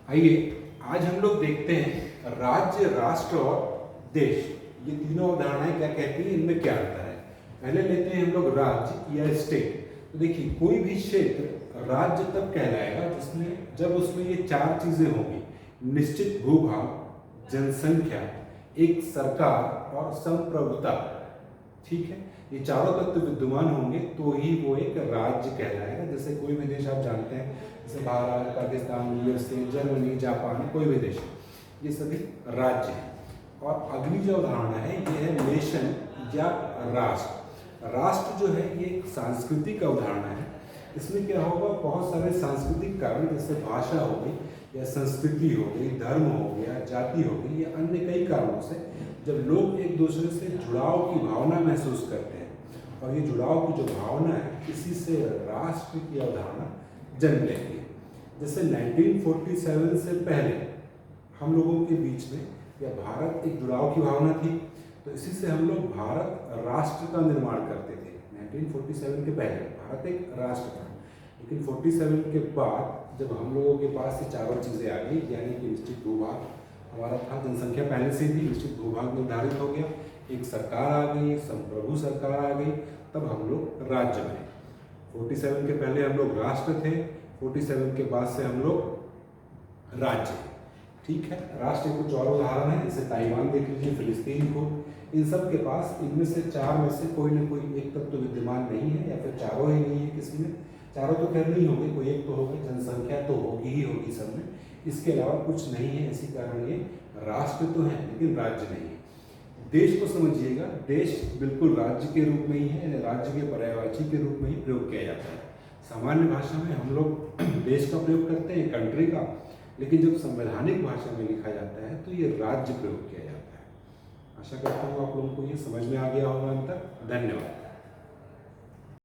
आइए आज हम लोग देखते हैं राज्य, राष्ट्र और देश, ये तीनों अवधारणाएं क्या कहती हैं, इनमें क्या अंतर है। पहले लेते हैं हम लोग राज्य या स्टेट। तो देखिए, कोई भी क्षेत्र राज्य तब कहलाएगा जिसमें जब उसमें ये चार चीजें होंगी: निश्चित भूभाग, जनसंख्या, एक सरकार और संप्रभुता। ठीक है, ये चारों तत्व विद्यमान होंगे तो ही वो एक राज्य कहलाएगा। जैसे कोई भी देश आप जानते हैं, जैसे Bharat, Pakistan, USA, Germany, Japan, कोई भी देश, ये सभी राज्य हैं। और अगली जो अवधारणा है ये है नेशन या राष्ट्र। राष्ट्र जो है ये एक सांस्कृतिक अवधारणा है। इसमें क्या होगा, बहुत सारे सांस्कृतिक कारण जैसे भाषा हो गई या संस्कृति हो गई, धर्म हो गया, जाति हो गई, या अन्य कई कारणों से जब लोग एक दूसरे से जुड़ाव की भावना महसूस करते हैं और ये जुड़ाव की जो भावना है, इसी से राष्ट्र की अवधारणा जन्म लेती है। जैसे 1947 से पहले हम लोगों के बीच में या भारत एक जुड़ाव की भावना थी, तो इसी से हम लोग भारत राष्ट्र का निर्माण करते थे। 1947 के पहले भारत एक राष्ट्र था, लेकिन 47 के बाद जब हम लोगों के पास ये चारों चीज़ें आ गई, यानी कि निश्चित भूभाग हमारा था, जनसंख्या पहले से ही निश्चित भूभाग निर्धारित हो गया, एक सरकार आ गई, संप्रभु सरकार आ गई, तब हम लोग राज्य बने। 47 के पहले हम लोग राष्ट्र थे, 47 के बाद से हम लोग राज्य। ठीक है, राष्ट्र कुछ और उदाहरण है, जैसे ताइवान देख लीजिए, फिलिस्तीन को, इन सब के पास इनमें से चार में से कोई न कोई एक तत्व तो विद्यमान नहीं है, या फिर चारों ही नहीं है किसी में। चारों तो खैर नहीं होंगे, कोई एक तो होगा, जनसंख्या तो होगी ही होगी सब में, इसके अलावा कुछ नहीं है। इसी कारण ये राष्ट्र तो है लेकिन राज्य नहीं है। देश को समझिएगा, देश बिल्कुल राज्य के रूप में ही है, राज्य के पर्यायवाची के रूप में ही प्रयोग किया जाता है। सामान्य भाषा में हम लोग देश का प्रयोग करते हैं, कंट्री का, लेकिन जब संवैधानिक भाषा में लिखा जाता है तो ये राज्य प्रयोग किया जाता है। आशा करता हूँ आप लोगों को ये समझ में आ गया होगा अंतर। धन्यवाद।